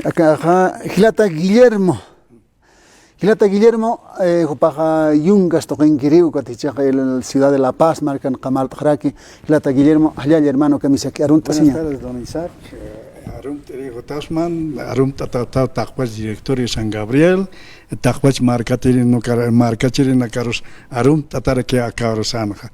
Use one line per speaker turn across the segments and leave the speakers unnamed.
Acá, Gilata Guillermo. Gilata Guillermo, Jupaja Yungas, Toquenquiriu, Catichaja, la ciudad de La Paz, marcan Camal Tajraki. Gilata Guillermo, allá el hermano que me dice que Arunta
Buenas tardes, don Isaac. Arunta Tasman, Arunta Tacuas, director de San Gabriel, Tacuas Marcachirin Caros, Arunta Tarque a Carosanja.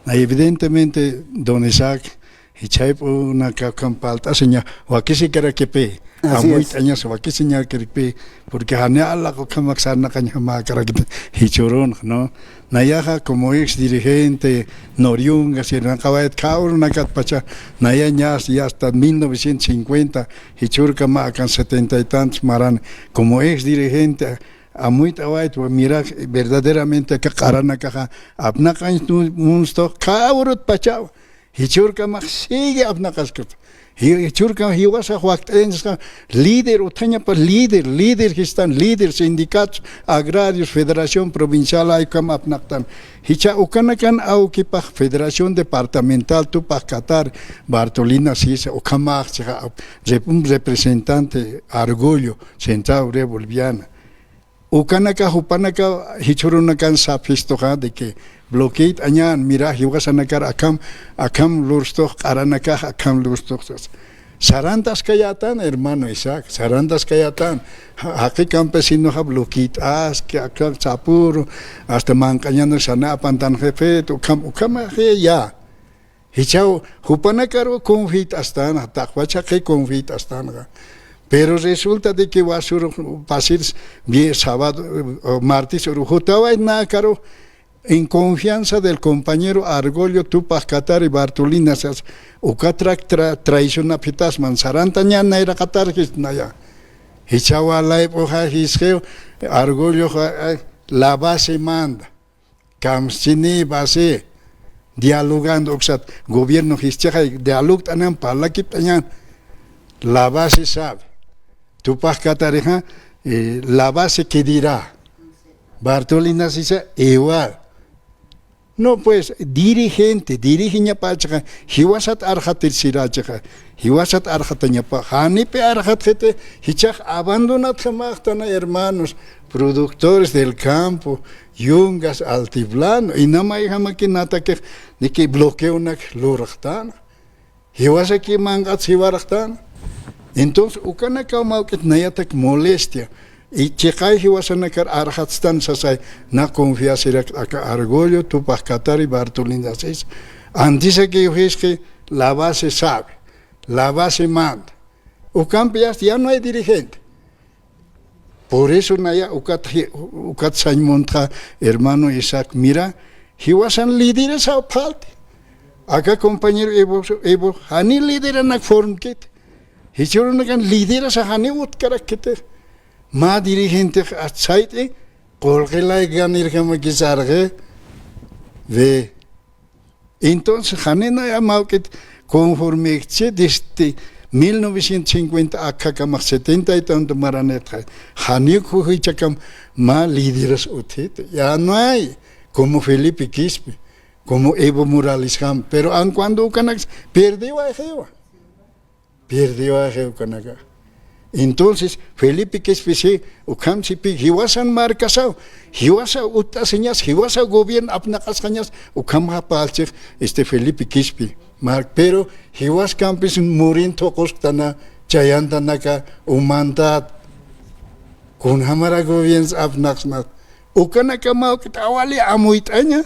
Evidentemente, don Isaac, Hichaipo una campalta, seña, o aquí se quiera que pe. A muy años, o aquí señal que pe, porque Haneala o Kamaxana Cañama Caracita, Hichurón, ¿no? Nayaja como ex dirigente, Noriunga, si no acaba de caer una catpacha, Nayañas ya hasta 1950, Hichurca Macan 70 y tantos maran, como ex dirigente. A muy tawaito mira verdaderamente que carana caja abnakan munsto kaurut pachao hichurka mak sigue abnakaskut hichurka hiwasa huactenska líder utaña pa líder que están líder sindicatos agrarios federación provincial hay kam abnaktan hicha ukanakan au kipa federación departamental tu pa Qatar Bartolina Sisa ukamak representante orgullo central boliviana. Ukanaka hupanaka hichurunakan sapistoja de que bloqueat añan mira hiwasanakar akam lurstoch aranaka akam lurstoch sarantas kayatan hermano Isaac sarantas kayatan aquí campesino ha bloqueat que akam sapuro hasta mancañando sana pantan jefe ukama ya hichao hupanakaro confit astana takwacha que confit astana. Pero resulta de que va a ser pasar bien sábado o martes o jutaba en Nácaro en confianza del compañero Argollo Tupac Qatar y Bartolina o Catrak traición a Pitasman Sarantañana era Qatar que naya y chava la época hisgeo Argollo la base manda Kamsini base dialogando oxat gobierno hischaja dialog tanan pala kitañan la base sabe Tupac Qatar la base que dirá Bartolina dice igual no pues dirigente pachaja hiwasat arhatir sirachaja hiwasat arhatanya pa hanipe arhatete hichaj abandonat jamachtana hermanos productores del campo yungas altiplano y no mai jamakinata que ni que bloqueo nak lurachtana hiwasa que mangat hiwarachtana. Entonces, ukanaka mauket nayatak molestia y checai hiwasanakar arhatstan sasai na confianza acá Argollo, Tupac Qatar y Bartolina Seis. Antes que yo es que la base sabe, la base manda. Ukampias ya no hay dirigente. Por eso naya ukat sañmonta hermano Isaac mira, hiwasan líderes a parte. Acá compañero Evo, hani líder na formkit. Hichurunakan lideras a Hanewut karakete. Ma dirigente a Zaite, porque la ganir como quisarge. Ve. Entonces, Hanena ya mauket conforme desde 1950 acá como 70 y tanto maranet. Haneku hichakam ma lideras utet. Ya no hay. Como Felipe Quispe, como Evo Morales Ham. Pero aun cuando Ucanax perdió a Jehová. Perdió a Jeucanaga. Entonces, Felipe Quispe, Ucam Sipi, Hiwasan Marcasao, Hiwasa Utaseñas, Hiwasa Gobierno Apnacascañas, Ucam Hapalchek, Felipe Quispe. Pero Hiwas Campes Murin Tocostana, Chayantanaka, Umantat, con Hamara Gobiernos Apnaxmat. Ucanaka Maukawali Amuitaña,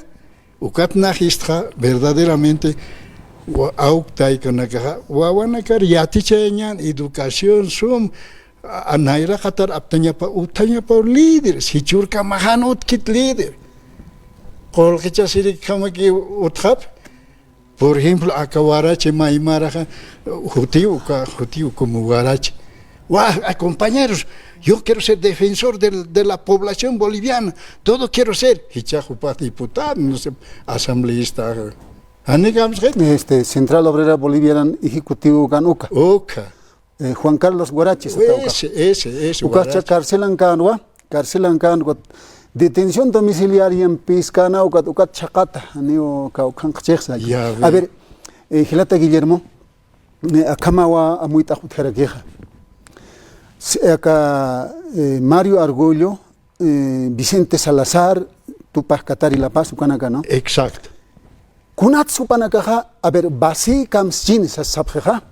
Ucatnajistra, verdaderamente. Auktai kanaka wawanakar yatichañan educación sum anaira khatar aptanya pa utanya pa líder sichurka mahanut kit líder kolkicha sirik kamaki uthap por ejemplo akawarache maimara jutiu como warache compañeros yo quiero ser defensor de la población boliviana todo quiero ser hichajupa diputado no sé asambleísta.
Central Obrera Boliviana Ejecutivo Ganuca. Juan Carlos Guaraches.
Ese.
Ucacha carcelan canwa, detención domiciliaria en Piscana, ucat chacata, neo caucanchexa. A ver, Gilata Guillermo, Akamawa Amuita Jutjaraqueja. Acá Mario Arguello, Vicente Salazar, Tupac Katari La Paz, Ucanacá, ¿no?
Exacto.
Kunat Supanakaja, a ver, Basi Kamsjin, Sapjeja,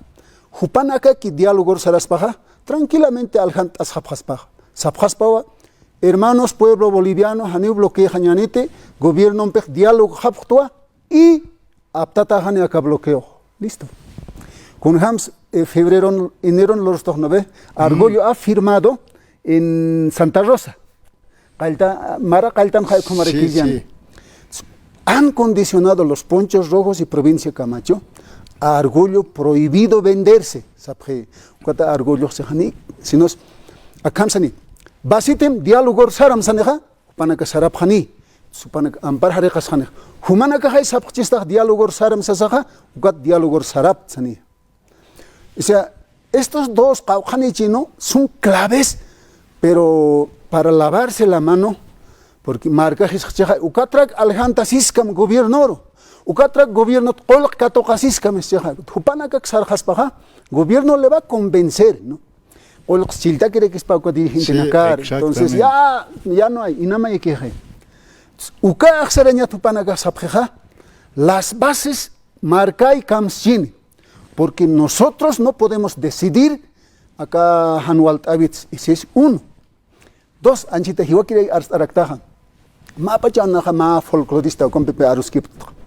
Jupanaka, que diálogo Saraspaja, tranquilamente Aljant Ashapjaspaja. Sapjaspawa, hermanos, pueblo boliviano, Haneu bloquea Jañanete, gobierno Mpej, diálogo Japtua y Aptata Janeaka bloqueo. Listo. Con Hams, febrero, enero, los 9, Arguello ha firmado en Santa Rosa. Mara Kaltan
Sí.
Han condicionado los ponchos rojos y provincia Camacho a Arguello prohibido venderse. ¿Sabe? Cuánta Arguello se hani, si nos akamsani. Basitem diálogo saram saneja, panaka sarap hani, supanak ampar harekas hani. Humanaka hay sapchista diálogo saram sasaja, ugat diálogo sarap sani. O sea, estos dos Caucani chino son claves, pero para lavarse la mano, porque marca ukatrak aljanta siskam gobierno, ukatrak gobierno kolak katoka siskam hupanaka xarjaspaja, gobierno le va a convencer, ¿no? Kolak chilta quiere que es para dirigente nacar, entonces ya no hay, y nada más hay que hacer. Uka axaraña tupanaka sapjeja, las bases marca y kamshin, porque nosotros no podemos decidir acá Hanualt Avitz, ese es uno. Dos, anchita hiwakire araktaja. Ma pachanaja ma folclorista con Pepe Aruskip.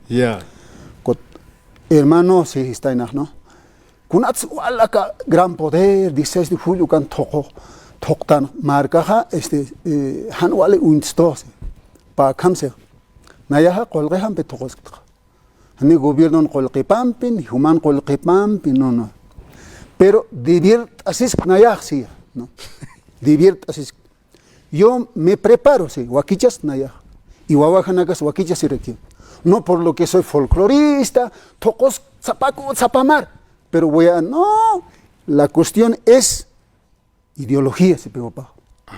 Ya.
Hermano, sí, está en ¿no? Kunats walaka gran poder, 16 de julio kan toktan marcaja Hanuale unstos pa kamse. Nayaja kolgehan pe tokos. Hani gobierno kolqipampin, human kolqipampin, no. Pero diviert así nayaj sí, ¿no? Diviert así. Yo me preparo, sí, huaquichas naya, y huahuajanagas huaquichas y requiere. No por lo que soy folclorista, tocos zapaco, zapamar, pero no, la cuestión es ideología, se pegó pa.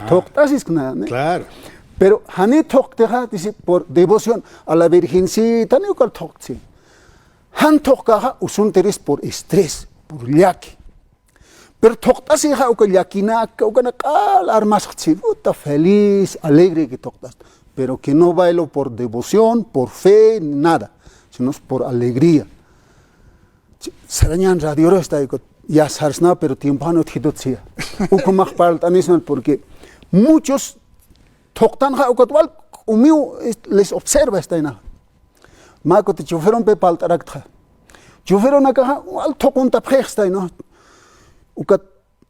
Toctasis nada, ¿no?
Claro.
Pero hané tocteja, dice, por devoción a la Virgencita, no cal tocte. Han toccaja usunteres por estrés, por yaqui. Pero toctas hija o que yaquinaca o que nacal armas chivuta feliz, alegre que toctas, pero que no bailo por devoción, por fe, nada, sino por alegría. Sarañan radio está ya sarsna, pero tiempo no tidotsia. O como paltanismo porque muchos toctan ja o que igual les observa esta ina. Maco te choferon pe paltarakta. Choferon acá al tocon tapjesta no. Ukat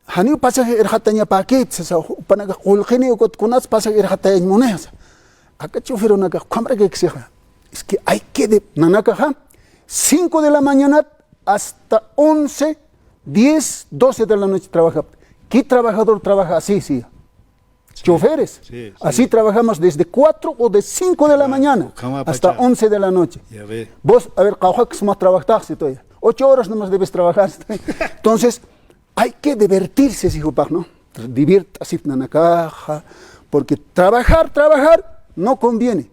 hani pasaje erhatanya paket sa panaga qulqini ukat kunats pasaje erhatanya monedas. Acá choferon acá compra que exija. Es que hay que de nanaka 5 de la mañana hasta 11, 10, 12 de la noche trabaja. ¿Qué trabajador trabaja así, sí? Choferes. Sí. Así trabajamos desde 4 o de 5 de la mañana hasta 11 de la noche. Vos, a ver, ¿qué más trabajas? 8 horas nomás debes trabajar. Entonces, hay que divertirse, hijo, ¿no? Diviértase, nanakaja, porque trabajar no conviene.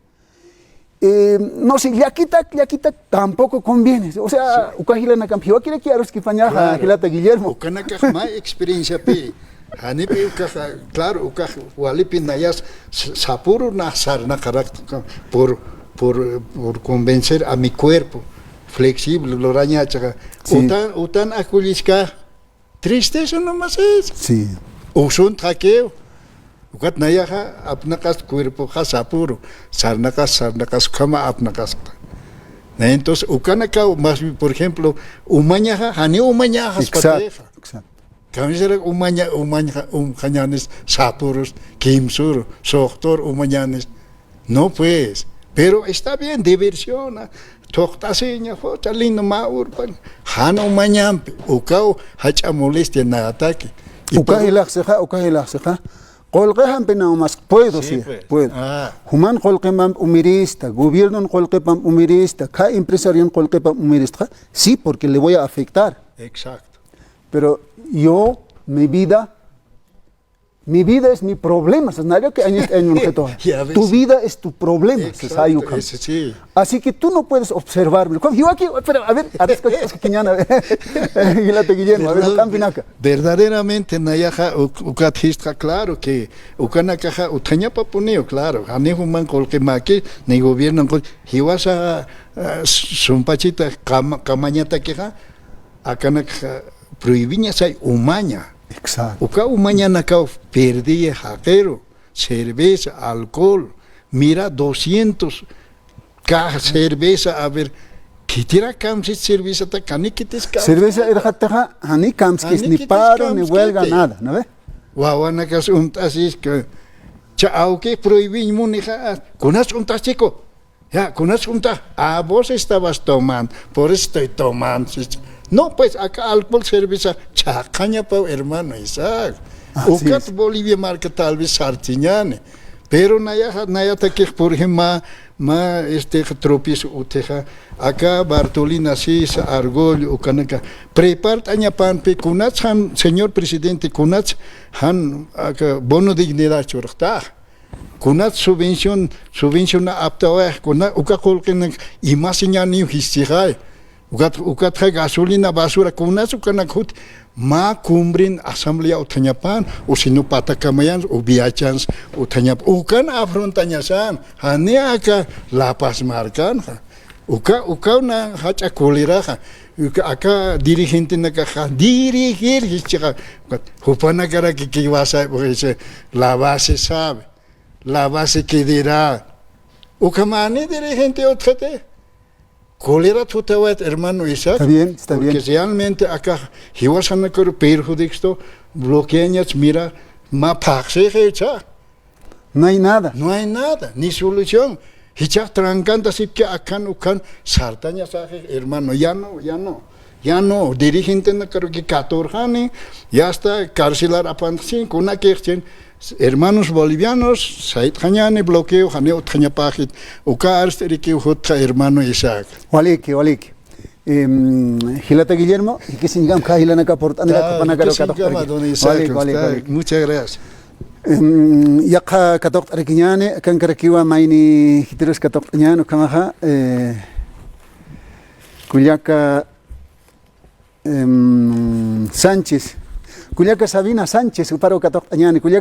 No sé, yaquita tampoco conviene. O sea, ukajila na campeón, quiere que aros que fañaja, Gilata Guillermo.
Ukanaka más experiencia pe. Hanipe ukaja, claro, ukaja, walipin nayas sapuro nasar na carácter por convencer a mi cuerpo flexible, lo rañacha. Utan aculisca. Tristeza nomás es.
Sí.
Usun taqueo. Ukat nayaja apnakas cuerpo hasapuro. Sarnakas kama apnakas. Entonces, ukanaka más por ejemplo, umañaja, hani umañaja
exacto.
Camisera umañaja cañanes sapuros, kimsur, soctor umañanes. No pues, pero está bien, diversión. Toctaseña, fue lindo maurpan. Hano mañampe, ukao, hacha molestia na ataque.
Ukahilakseja. Colgehan pena más, puedo sí, puedo. Human colquepam umirista, gobierno colquepam umirista, cada empresario colquepam umirista, sí, porque le voy a afectar.
Exacto.
Pero yo, mi vida, Mi vida es mi problema.
Ya ves.
Tu vida es tu problema.
Exacto, ese sí.
Así que tú no puedes observarme. Yo aquí, pero a ver, a ver, Guillermo, a ver, campinaca.
Verdaderamente, Nayaja, Ucatista, claro que Ucanacaja, Utañapa Puneo, claro, Anejuman, Colquemaque, ni gobierno, Hiwasa, Sumpachita, Camañata queja, Acanaca, prohibiñas hay humaña.
Exacto.
Uca humaña nacao, perdí jaquero, cerveza, alcohol, mira, 200 cajas cerveza, a ver, ¿qué tira camsis cerveza ta caniquites camsis?
Cerveza erjataja, ni camskis, ni paro, ni huelga, nada, ¿no ve?
Guaguanacas untasis que aunque prohibimos nija, conas untas chico. Ya, conas untas, vos estabas tomando, por eso estoy tomando. No, pues acá alcohol, cerveza, chacaña pa hermano Isaac. Ucat Bolivia marca tal vez Sartiñane. Pero naya que por ejemplo, tropiezo uteja, acá Bartolina Sis, Argollo, Ucanaca. Prepart aña panpe, kunats han, señor presidente, kunats han bono dignidad churta. Kunats subvención apta, kunat uka colquen y más señal histijay. Ukat gasolina basura kunats ukanakut. Ma cumbrin asamblea utanyapan, o si no patacamayan, o viachans utanyap. Ukan afrontanyasan, hanya acá La Paz marcan. Uka na hacha coleraja. Acá dirigente na caja, dirigir, hichiga. Hupana cara que vas a la base sabe, la base que dirá. Ukamani dirigente otrate. Cólera tutawet, hermano Isaac.
Está bien, está bien.
Porque realmente acá, hiwasan kor perjudicado, bloqueañas, mira, ma paxe hecha.
No hay nada.
No hay nada, ni solución. Hicha trancanta si que acá no can, sartaña saje, hermano, ya no, dirigente na karo que 14 ya está, carcelar a pansin, con una quejen. Hermanos bolivianos, Said Hañane bloqueo, Haneo Tañapajit, Uka Arsteriki Hutta, hermano Isaac.
Waliki. Gilata Guillermo, y que sin gam Hilana Caportana
Muchas gracias.
Yaqa Katok Arikiñane, Kankarakiwa Maini Hitiros Katok Ñano Kamaha, Cuyaca Sánchez, Cuyaca Sabina Sánchez, Uparo Katok Ñane,